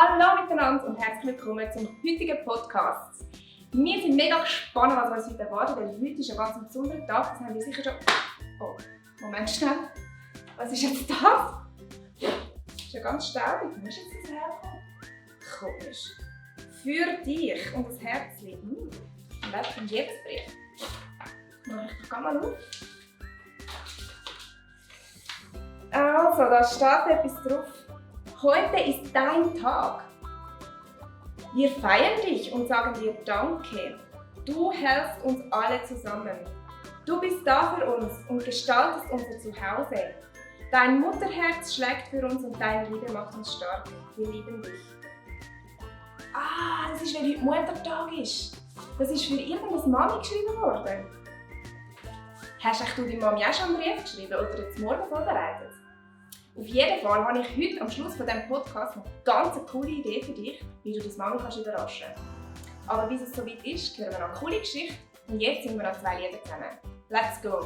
Hallo miteinander und herzlich willkommen zum heutigen Podcast. Wir sind mega gespannt, was uns heute erwartet, weil heute ist ein ganz besonderer Tag. Das haben wir sicher schon... Oh, Moment schnell. Was ist jetzt das? Ist ja ganz staubig. Wo ist jetzt das hergekommen? Komisch. Für dich und das Herzchen. Was kommt jetzt drin? Mach ich doch mal auf. Also, da steht etwas drauf. Heute ist dein Tag. Wir feiern dich und sagen dir Danke. Du hältst uns alle zusammen. Du bist da für uns und gestaltest unser Zuhause. Dein Mutterherz schlägt für uns und deine Liebe macht uns stark. Wir lieben dich. Das ist, weil heute Muttertag ist. Das ist für irgendeine Mami geschrieben worden. Hast du deiner Mami auch schon einen Brief geschrieben oder jetzt morgen vorbereitet? Auf jeden Fall habe ich heute am Schluss von diesem Podcast noch eine ganz coole Idee für dich, wie du deine Mami überraschen kannst. Aber bis es soweit ist, hören wir noch eine coole Geschichte und jetzt singen wir noch 2 Lieder zusammen. Let's go!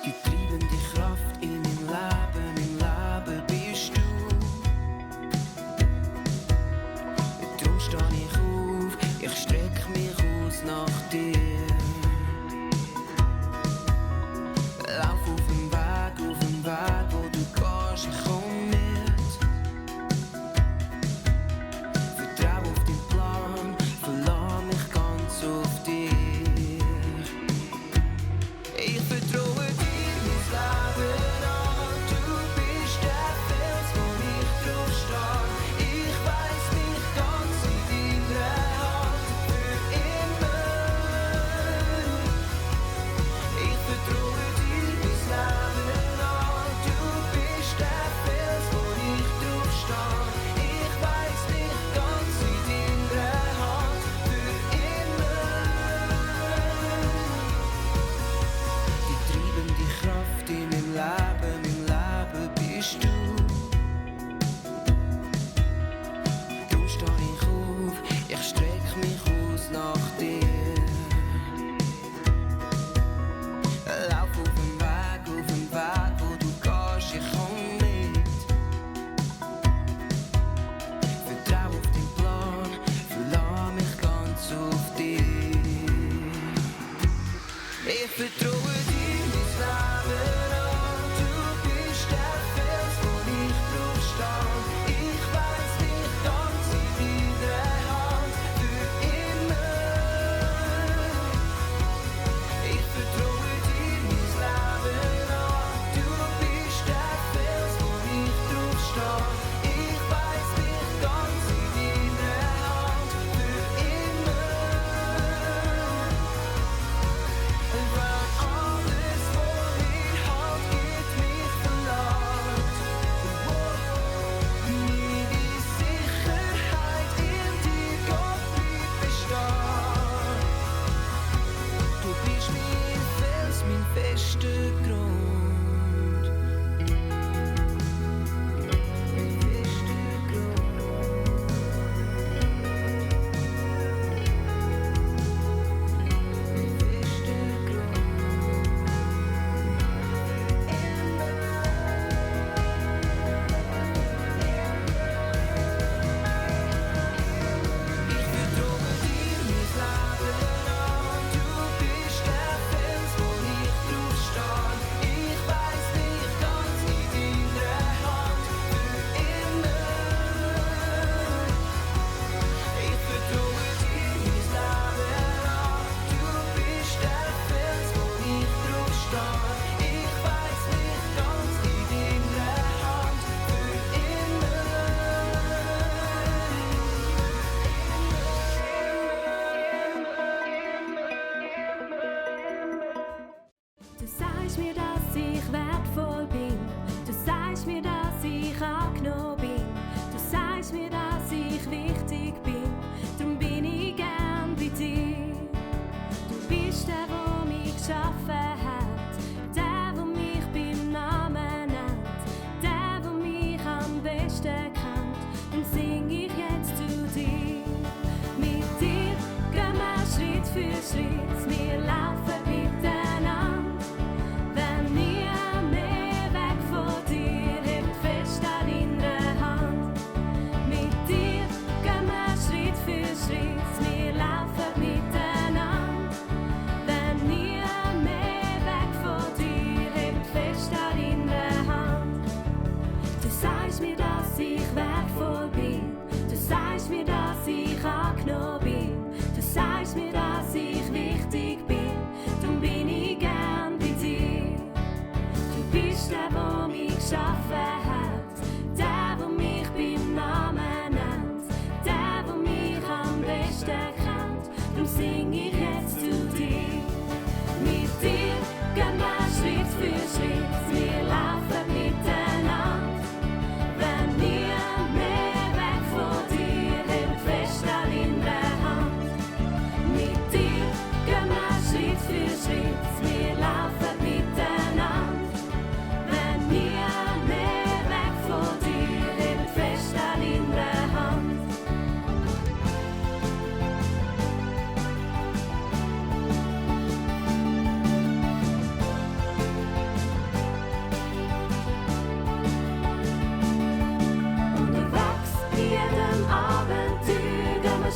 Die treibende Kraft in meinem Leben bist du. Darum stehe ich auf, ich strecke mich aus nach dir. Lauf auf dem Weg, wo du gehst, ich komm mit. Vertrau auf deinen Plan, verlass mich ganz auf dich. Ich vertraue dir. Ich weiss mich ganz in deiner Hand für immer.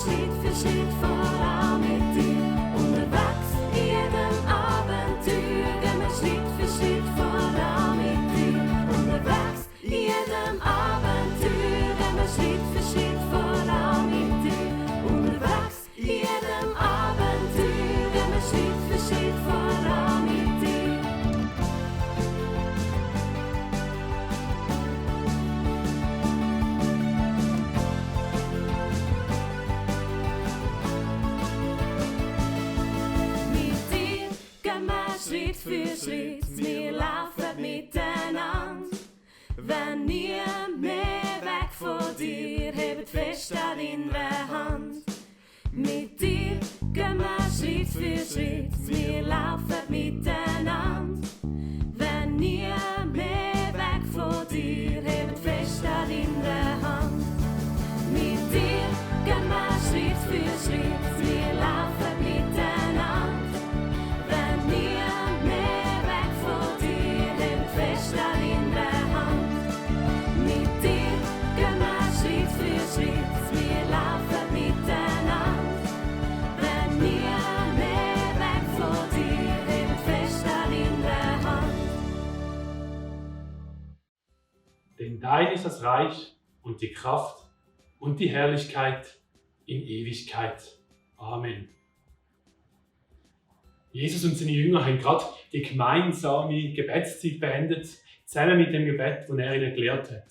Schritt für Schritt voran mit dir. Unterwegs in jedem Abenteuer gehen wir Schritt für Schritt voran mit dir. Unterwegs in jedem Abenteuer gehen wir Schritt für Schritt voran mit dir. Unterwegs in jedem Abenteuer gehen wir Schritt für Schritt voran mit dir. Mit dir gehen wir Schritt für Schritt, wir laufen miteinander. Wenn nie mehr weg von dir, hebt fest an deiner Hand. Mit dir gehen wir Schritt für Schritt, wir laufen miteinander. Wenn nie mehr weg von dir, hebt fest an deiner Hand. Mit dir gehen wir Schritt für Schritt, wir laufen miteinander. Wenn nie mehr weg von dir, hebt fest an deiner Hand. Mit dir gehen wir Schritt für Schritt, wir laufen miteinander. Wenn nie mehr weg von dir, hebt fest an deiner Hand. Denn dein ist das Reich und die Kraft und die Herrlichkeit in Ewigkeit. Amen. Jesus und seine Jünger haben gerade die gemeinsame Gebetszeit beendet, zusammen mit dem Gebet, das er ihnen gelehrt hat.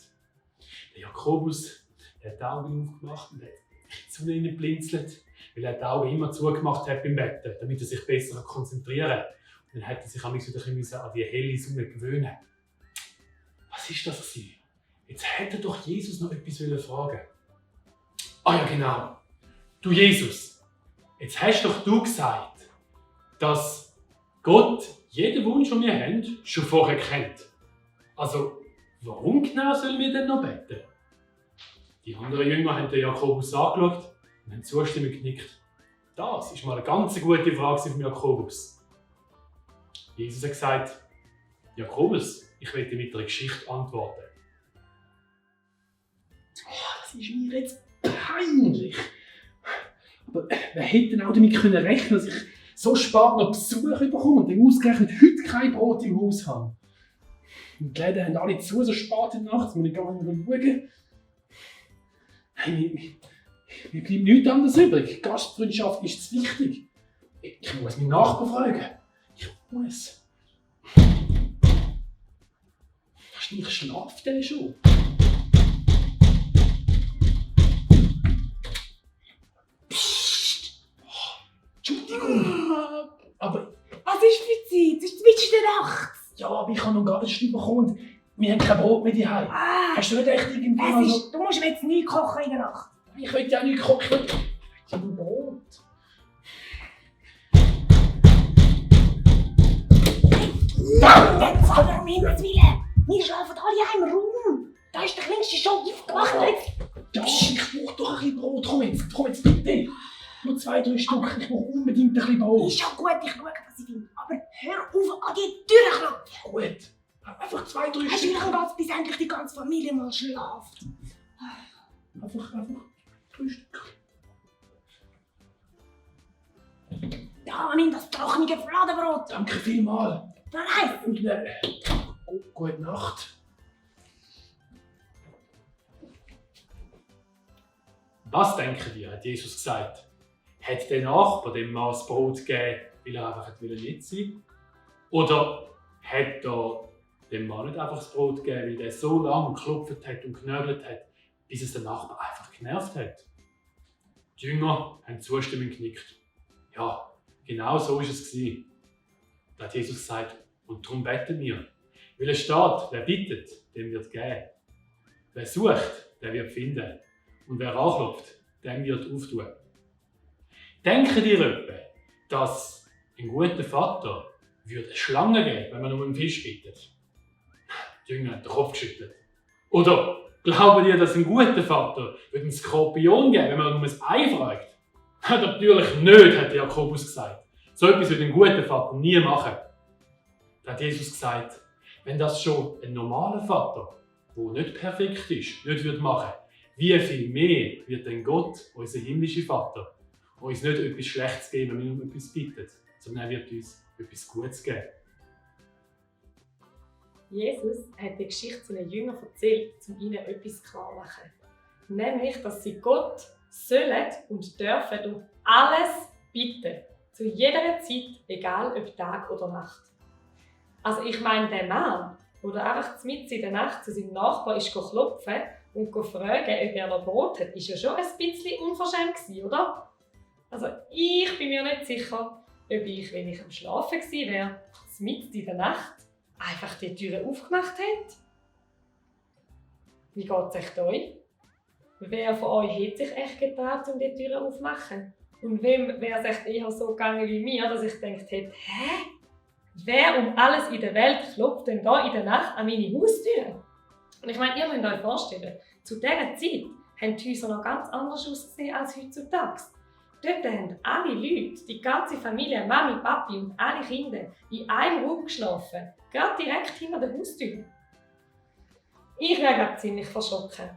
Der Jakobus der hat die Augen aufgemacht und hat in die Sonne hineingeblinzelt, weil er die Augen immer zugemacht hat beim Betten, damit er sich besser konzentrieren kann. Und dann hat er sich wieder an die helle Sonne gewöhnen. Was ist das gewesen? Jetzt hätte doch Jesus noch etwas fragen. Ah ja, genau. Du Jesus, jetzt hast doch du gesagt, dass Gott jeden Wunsch, den wir haben, schon vorher kennt. Also, warum genau sollen wir denn noch beten? Die anderen Jünger haben den Jakobus angeschaut und haben zustimmend genickt. Das ist mal eine ganz gute Frage von Jakobus. Jesus hat gesagt, Jakobus, ich will dir mit einer Geschichte antworten. Das ist mir jetzt peinlich. Aber wer hätte denn auch damit rechnen können, dass ich so spät noch Besuch bekomme und dann ausgerechnet heute kein Brot im Haus habe? Und die Läden haben alle zu, so spät in der Nacht, muss ich gar nicht mehr schauen. Hey, mir bleibt nichts anderes übrig. Gastfreundschaft ist zu wichtig. Ich muss meinen Nachbarn fragen. Ich muss. Wahrscheinlich schlaft der schon. Entschuldigung. Aber Was ist für Zeit? Es ist zwischen der Nacht. ja, aber ich habe noch gar nicht bekommen und wir haben kein Brot mehr daheim. Hast du nicht echt irgendwie Du musst mir jetzt nichts kochen in der Nacht. Ich will ja nicht kochen. Ich will nur Brot. Jetzt aber um Himmels Willen. Wir schlafen alle in einem Raum. Da ist der Kleinste schon aufgewacht. Ja, ich brauche doch ein bisschen Brot. Komm jetzt bitte. Nur 2-3 Stück. Ich brauche unbedingt ein bisschen Brot. Ist schon gut, ich schaue, was ich finde. Aber hör auf, an die Tür klopfen. Gut. Einfach 2-3 Wie Stück. lange geht es, bis endlich die ganze Familie mal schlaft? Einfach 3 Stück. Da, nimm das trockene Fladenbrot. Danke vielmals. Nein, Und gute Nacht. Was denken wir, hat Jesus gesagt? Hat der Nachbar dem Mann das Brot gegeben, weil er einfach nicht sein wollte? Oder hat er dem Mann nicht einfach das Brot gegeben, weil er so lange geklopft hat und genörgelt hat, bis es der Nachbar einfach genervt hat? Die Jünger haben zustimmend genickt. Ja, genau so war es. Da hat Jesus gesagt, und darum beten wir. Weil es steht, wer bittet, dem wird geben. Wer sucht, der wird finden. Und wer anklopft, dem wird auftun. Denken ihr etwa, dass ein guter Vater würde eine Schlange geben, wenn man um einen Fisch bittet? Die Jünger haben den Kopf geschüttelt. Oder glauben ihr, dass ein guter Vater würde einen Skorpion geben, wenn man um ein Ei fragt? Natürlich nicht, hat Jakobus gesagt. So etwas würde ein guter Vater nie machen. Da hat Jesus gesagt, wenn das schon ein normaler Vater, der nicht perfekt ist, nicht machen würde, wie viel mehr wird denn Gott, unser himmlischer Vater, uns nicht etwas Schlechtes geben, wenn wir um etwas bitten, sondern er wird uns etwas Gutes geben. Jesus hat die Geschichte seinen Jüngern erzählt, um ihnen etwas klar zu machen. Nämlich, dass sie Gott sollen und dürfen um alles bitten. Zu jeder Zeit, egal ob Tag oder Nacht. Also ich meine, der Mann, der einfach mitten in der Nacht zu seinem Nachbarn ist klopfen und fragen, ob er noch Brot hat, ist ja schon ein bisschen unverschämt gewesen, oder? Also ich bin mir nicht sicher, ob ich, wenn ich am Schlafen gewesen wäre, mitten in der Nacht einfach die Türe aufgemacht hätte. Wie geht es euch euch? Wer von euch hat sich echt getraut, um die Türe aufzumachen? Und wem wäre es echt eher so gegangen wie mir, dass ich gedacht hätte, hä? Wer um alles in der Welt klopft denn da in der Nacht an meine Haustür? Und ich meine, ihr müsst euch vorstellen, zu dieser Zeit haben die Häuser noch ganz anders ausgesehen als heutzutage. Dort haben alle Leute, die ganze Familie, Mami, Papi und alle Kinder, in einem Raum geschlafen. Gerade direkt hinter der Haustür. Ich wäre ziemlich verschrocken.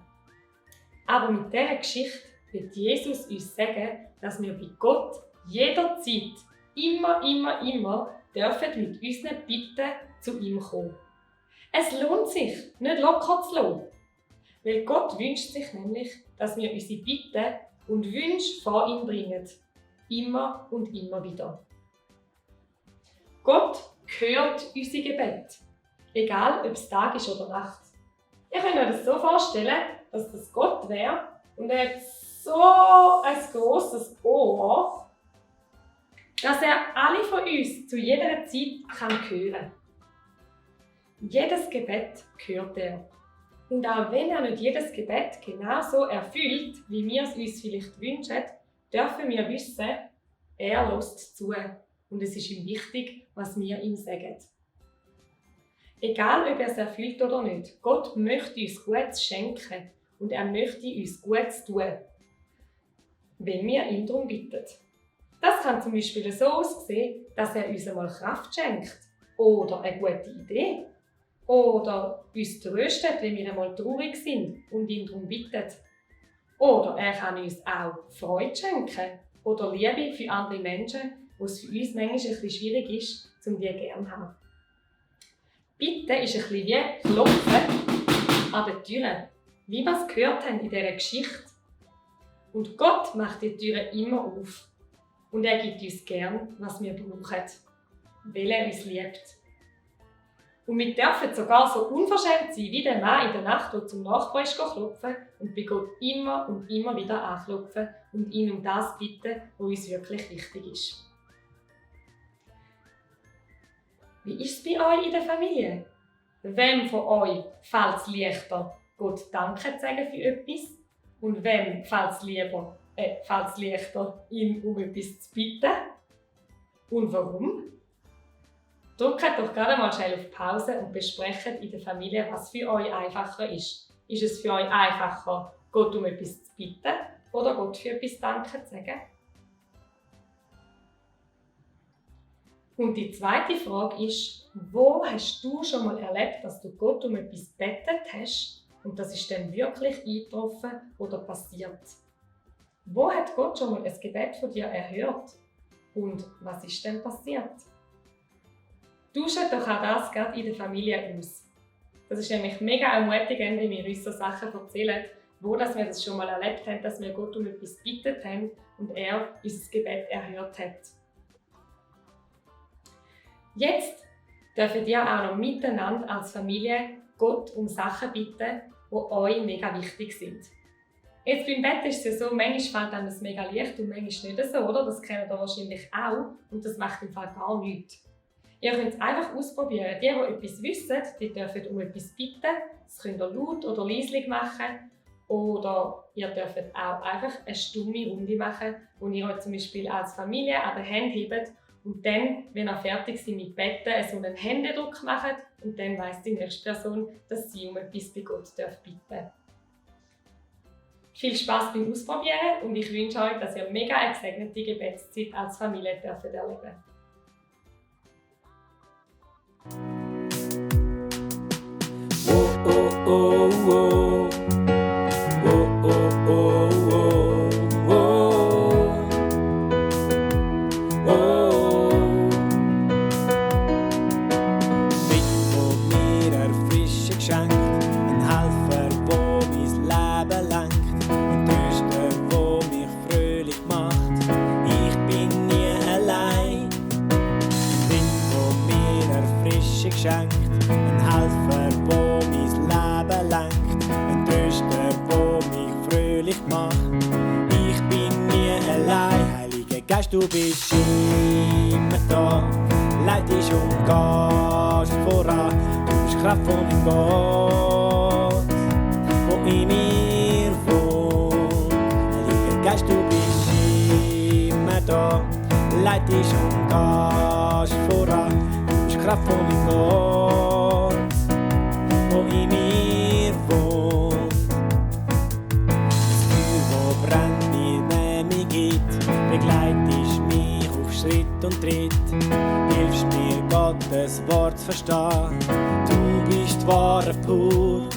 Aber mit dieser Geschichte wird Jesus uns sagen, dass wir bei Gott jederzeit, immer dürfen mit unseren Bitten zu ihm kommen. Es lohnt sich, nicht locker zu lassen. Weil Gott wünscht sich nämlich, dass wir unsere Bitten und Wünsche vor ihn bringen. Immer und immer wieder. Gott hört unsere Gebete. Egal, ob es Tag ist oder Nacht. Ihr könnt euch das so vorstellen, dass das Gott wäre und er hat so ein grosses Ohr, dass er alle von uns zu jeder Zeit hören kann. Jedes Gebet hört er. Und auch wenn er nicht jedes Gebet genauso erfüllt, wie wir es uns vielleicht wünschen, dürfen wir wissen, er hört zu. Und es ist ihm wichtig, was wir ihm sagen. Egal, ob er es erfüllt oder nicht, Gott möchte uns Gutes schenken und er möchte uns Gutes tun, wenn wir ihn darum bitten. Das kann zum Beispiel so aussehen, dass er uns einmal Kraft schenkt oder eine gute Idee oder uns tröstet, wenn wir einmal traurig sind und ihn darum bitten. Oder er kann uns auch Freude schenken oder Liebe für andere Menschen, wo es für uns manchmal ein bisschen schwierig ist, um die gerne zu haben. Bitten ist ein bisschen wie Klopfen an den Türen, wie wir es gehört haben in dieser Geschichte. Und Gott macht die Türen immer auf. Und er gibt uns gern, was wir brauchen, weil er uns liebt. Und wir dürfen sogar so unverschämt sein, wie der Mann in der Nacht, der zum Nachbarn ist klopfen und bei Gott immer und immer wieder anklopfen und ihn um das bitten, was uns wirklich wichtig ist. Wie ist es bei euch in der Familie? Wem von euch fällt es leichter, Gott Danke zu sagen für etwas? Und wem fällt es leichter, ihn um etwas zu bitten? Und warum? Drückt doch gerade mal schnell auf Pause und besprecht in der Familie, was für euch einfacher ist. Ist es für euch einfacher, Gott um etwas zu bitten oder Gott für etwas Danke zu sagen? Und die zweite Frage ist, wo hast du schon mal erlebt, dass du Gott um etwas gebeten hast und das ist dann wirklich eingetroffen oder passiert? Wo hat Gott schon mal ein Gebet von dir erhört? Und was ist denn passiert? Tauscht doch auch das gerade in der Familie aus. Das ist nämlich mega ermutigend, wenn wir uns so Sachen erzählen, wo dass wir das schon mal erlebt haben, dass wir Gott um etwas gebeten haben und er unser Gebet erhört hat. Jetzt dürft ihr auch noch miteinander als Familie Gott um Sachen bitten, die euch mega wichtig sind. Jetzt beim Bett ist es ja so, manchmal fällt einem das mega leicht und manchmal nicht so, oder? Das kennt ihr wahrscheinlich auch und das macht im Fall gar nichts. Ihr könnt es einfach ausprobieren. Die etwas wissen, die dürfen um etwas bitten. Das könnt ihr laut oder leislich machen. Oder ihr dürft auch einfach eine stumme Runde machen, wo ihr euch zum Beispiel als Familie an den Händen hebt und dann, wenn ihr fertig seid mit Betten, so einen Händedruck macht und dann weiss die nächste Person, dass sie um etwas bei Gott bitten darf. Viel Spass beim Ausprobieren und ich wünsche euch, dass ihr mega eine gesegnete Gebetszeit als Familie erleben dürft. Oh, oh, oh, oh. Oh, oh. Geist, du bist immer da. Leitest und gehst voran. Du bist die Kraft von meinem Gott, wo in mir wohnt. Heiliger Geist, du bist immer da. Leitest und gehst voran. Du bist die Kraft von meinem Gott, wo in mir wohnt. Das Feuer, wo brennt, mir mich gibt, begleitest mich auf Schritt und Tritt. Hilfst mir, Gottes Wort zu verstehen. Du bist die Ware pur.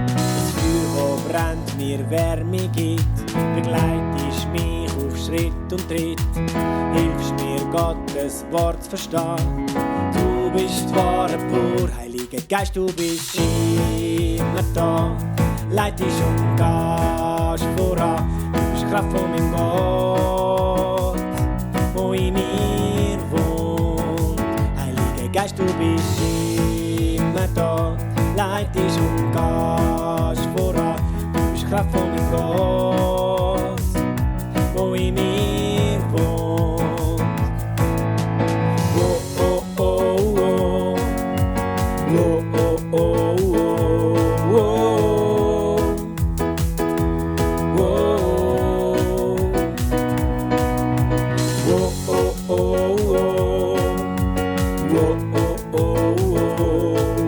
Das Feuer, wo brennt, mir Wärme gibt, begleitest mich auf Schritt und Tritt. Hilfst mir, Gottes Wort zu verstehen. Du bist die Ware pur. Heiliger Geist, du bist immer da. Leitest und gehst voran. Du bist die Kraft von meinem Gott, wo in mir wohnt. Heiliger Geist, du bist immer da. Leitest und gehst voran. Du bist die Kraft von meinem Gott, wo in mir wohnt. Oh, oh, oh, oh. Oh, oh, oh,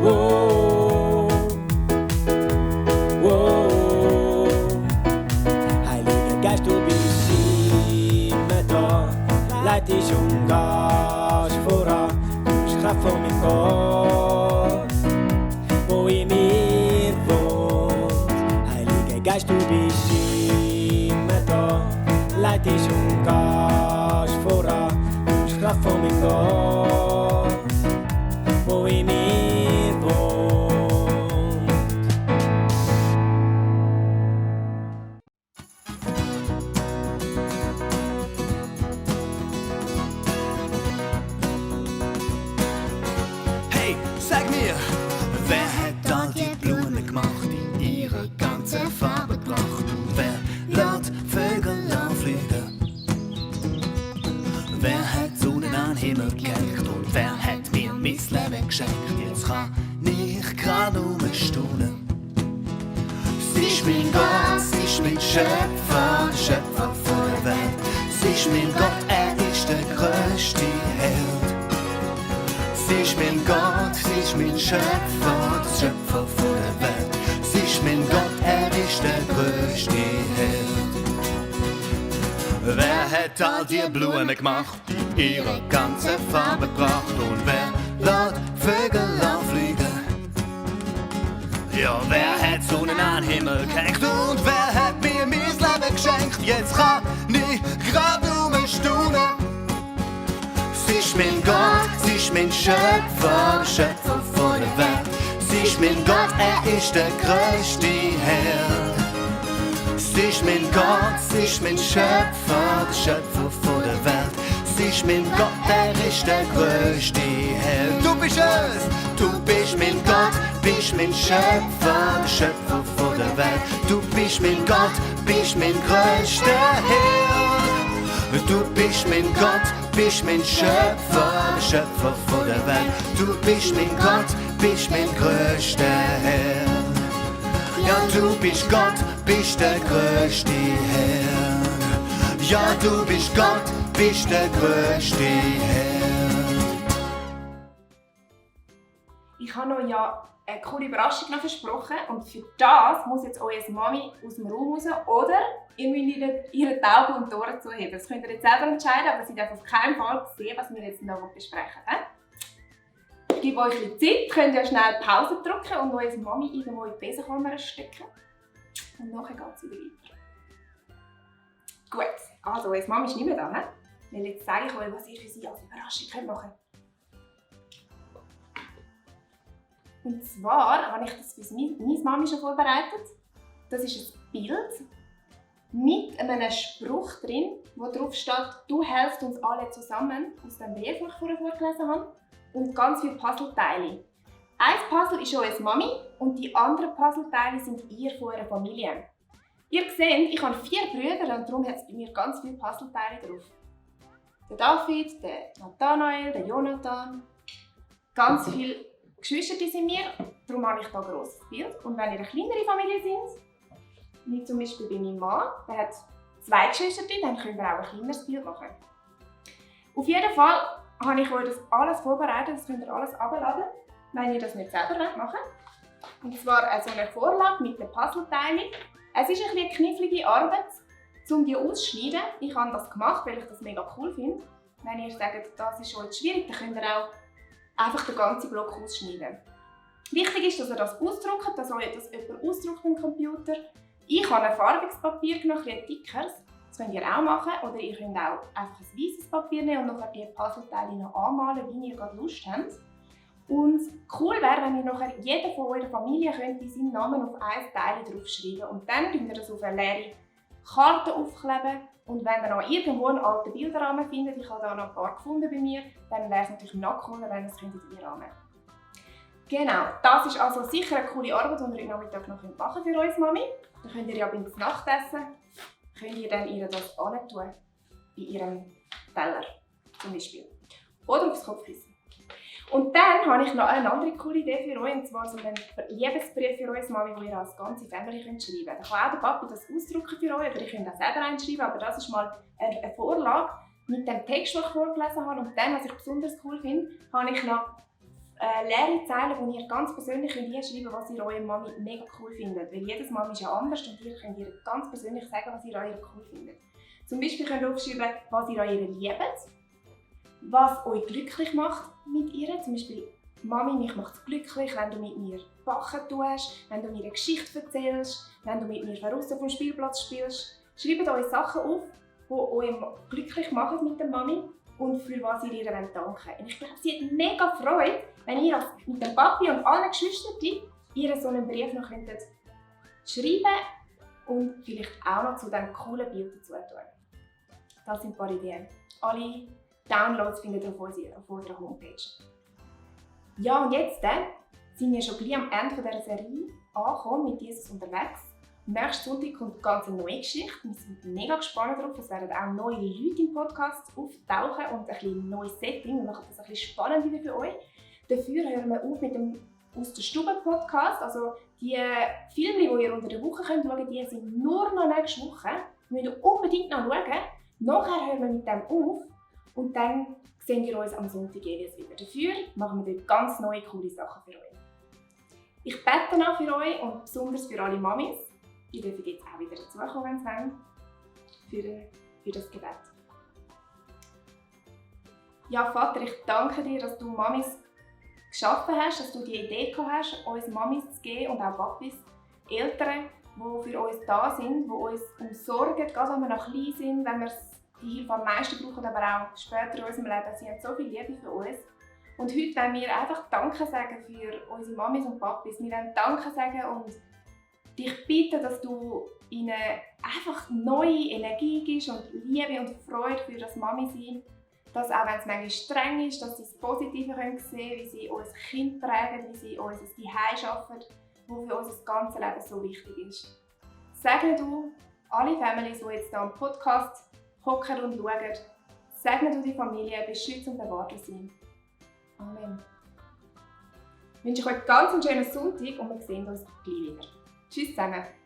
oh, oh. Heiliger Geist, du bist immer da. Leitest und gehst voran. Du bist die Kraft von meinem Gott, wo in mir wohnt. Heiliger Geist, du bist immer da. Leitest und gehst voran. Du bist die Kraft von meinem Gott, wo in mir wohnt. Hey, sag mir, wer hat all die Blumen gemacht, in ihre ganze Farbe gebracht? Und wer lässt Vögel anfliegen? Wer hat Sonnen an den Himmel gehängt? Und wer hat mir mein Leben geschenkt? Jetzt kann ich grad staunen. Sie ist mein Gott, sie ist mein Schöpfer, Schöpfer von der Welt. Sie ist mein Gott, er ist der größte Held. Sie ist mein Gott, sie ist mein Schöpfer, der Schöpfer von der Welt. Sie ist mein Gott, er ist der größte Held. Wer hat all die Blumen gemacht, die ihre ganze Farbe gebracht? Und wer lässt Vögel anfliegen? Ja, wer hat Sonnen an den Himmel gehängt? Und wer hat mir mein Leben geschenkt? Jetzt kann ich grad staunen. Sie ist mein Gott, sie ist mein Schöpfer, Schöpfer von der Welt. Sie ist mein Gott, er ist der größte Held. Sie ist mein Gott, sie ist mein Schöpfer, der Schöpfer von der Welt. Sie ist mein Gott, er ist der größte Held. Du bist es, du bist mein Gott, bist mein Schöpfer, der Schöpfer von der Welt. Du bist mein Gott, bist mein größter Held. Du bist mein Gott, bist mein Schöpfer, der Schöpfer von der Welt. Du bist mein Gott, bist mein größter Held. Ja, du bist Gott, bist der größte Held. Ja, du bist Gott, bist der größte Held. Ich habe euch ja eine coole Überraschung noch versprochen und für das muss jetzt eure Mami aus dem Raum raus oder ihr müsst ihre Augen und Ohren zuheben. Das könnt ihr jetzt selber entscheiden, aber sie darf auf keinen Fall sehen, was wir jetzt noch besprechen. Ich gebe euch ein bisschen Zeit, könnt ihr schnell Pause drücken und eure Mami irgendwo in die Besenkammer stecken. Und nachher geht es wieder weiter. Gut, also eure Mami ist nicht mehr da, weil jetzt zeige ich euch, was ihr für sie als Überraschung machen könnt. Und zwar habe ich das für meine Mami schon vorbereitet. Das ist ein Bild mit einem Spruch drin, wo drauf steht: Du helfst uns alle zusammen, aus dem Brief, den ich vorher vorgelesen habe, und ganz viele Puzzleteile. Ein Puzzle ist eure Mami und die anderen Puzzleteile sind ihr von eurer Familie. Ihr seht, ich habe 4 Brüder und darum hat es bei mir ganz viele Puzzleteile drauf. Der David, der Nathanael, der Jonathan. Ganz viele Geschwister sind wir, darum habe ich hier ein grosses Bild. Und wenn ihr eine kleinere Familie seid, wie zum Beispiel bei meinem Mann, der hat 2 Geschwister, dann könnt ihr auch ein kleineres Bild machen. Auf jeden Fall habe ich euch das alles vorbereitet, das könnt ihr alles abladen, wenn ihr das nicht selber machen wollt. Und zwar so eine Vorlage mit den Puzzleteilen. Es ist ein bisschen eine knifflige Arbeit, um die auszuschneiden. Ich habe das gemacht, weil ich das mega cool finde. Wenn ihr sagt, das ist euch schwierig, dann könnt ihr auch einfach den ganzen Block ausschneiden. Wichtig ist, dass ihr das ausdruckt, dass euch das jemand ausdruckt im Computer. Ich habe ein farbiges Papier genommen, ein dickeres. Das könnt ihr auch machen. Oder ihr könnt auch einfach ein weißes Papier nehmen und nachher die Puzzleteile noch anmalen, wie ihr gerade Lust habt. Und cool wäre, wenn ihr nachher jeder von eurer Familie könnte seinen Namen auf ein Teil draufschreiben. Und dann könnt ihr das auf eine leere Karte aufkleben. Und wenn ihr noch irgendwo einen alten Bilderrahmen findet, ich habe da noch ein paar gefunden bei mir, dann wäre es natürlich noch cooler, wenn ihr es einrahmen könnt. Genau, das ist also sicher eine coole Arbeit, die ihr heute Nachmittag noch machen könnt für uns Mami. Dann könnt ihr ja beim Nachtessen, könnt ihr dann ihr das tun, bei ihrem Teller zum Beispiel. Oder aufs Kopfkissen. Und dann habe ich noch eine andere coole Idee für euch, und zwar so einen Liebesbrief für uns Mami, wo ihr als ganze Family schreiben könnt. Da kann auch der Papi das ausdrucken für euch, oder ihr könnt auch selber einschreiben, aber das ist mal eine Vorlage mit dem Text, den ich vorgelesen habe. Und dann, was ich besonders cool finde, habe ich noch leere Zeilen, wo ihr ganz persönlich hinschreiben könnt, was ihr eurer Mami mega cool findet. Weil jedes Mami ist ja anders und ihr könnt ihr ganz persönlich sagen, was ihr an ihr cool findet. Zum Beispiel könnt ihr aufschreiben, was ihr an ihr liebt, was euch glücklich macht mit ihr. Zum Beispiel, Mami, mich macht es glücklich, wenn du mit mir backen tust, wenn du mir eine Geschichte erzählst, wenn du mit mir draussen auf dem Spielplatz spielst. Schreibt euch Sachen auf, die euch glücklich machen mit der Mami und für was ihr ihr danken wollt. Und ich glaube, sie hat mega Freude, wenn ihr mit dem Papi und allen Geschwistern ihr so einen Brief noch schreiben und vielleicht auch noch zu diesem coolen Bild dazu tun. Das sind ein paar Ideen. Alle Downloads findet ihr auf unserer Homepage. Ja, und jetzt sind wir schon gleich am Ende dieser Serie angekommen mit Jesus unterwegs. Nächsten Sonntag kommt eine ganz neue Geschichte. Wir sind mega gespannt darauf. Es werden auch neue Leute im Podcast auftauchen und ein bisschen neues Setting. Wir machen das ein bisschen spannend wieder für euch. Dafür hören wir auf mit dem «Aus der Stube» Podcast. Also die Filme, die ihr unter der Woche schauen könnt, die sind nur noch nächste Woche. Wir müsst unbedingt noch schauen. Nachher hören wir mit dem auf. Und dann sehen wir uns am Sonntag jeweils wieder. Dafür machen wir dort ganz neue, coole Sachen für euch. Ich bete noch für euch und besonders für alle Mamis. Die dürfen jetzt auch wieder dazukommen, wenn sie wollen, für das Gebet. Ja, Vater, ich danke dir, dass du Mamis geschaffen hast, dass du die Idee gehabt hast, uns Mamis zu geben und auch Papis, Eltern, die für uns da sind, die uns umsorgen, gerade wenn wir noch klein sind, wenn wir die Hilfe am meisten brauchen, aber auch später in unserem Leben. Sie haben so viel Liebe für uns. Und heute wollen wir einfach Danke sagen für unsere Mamis und Papis. Wir wollen Danke sagen und dich bitten, dass du ihnen einfach neue Energie gibst und Liebe und Freude für das Mami-Sein. Dass auch wenn es manchmal streng ist, dass sie das Positive sehen können, wie sie unser Kind prägen, wie sie uns das Zuhause schaffen, was für unser ganzes Leben so wichtig ist. Segne du alle Families, die jetzt hier am Podcast hocken und schauen. Segne du die Familie, beschütze und bewahre sie. Amen. Ich wünsche euch ganz einen schönen Sonntag und wir sehen uns gleich wieder. Tschüss zusammen.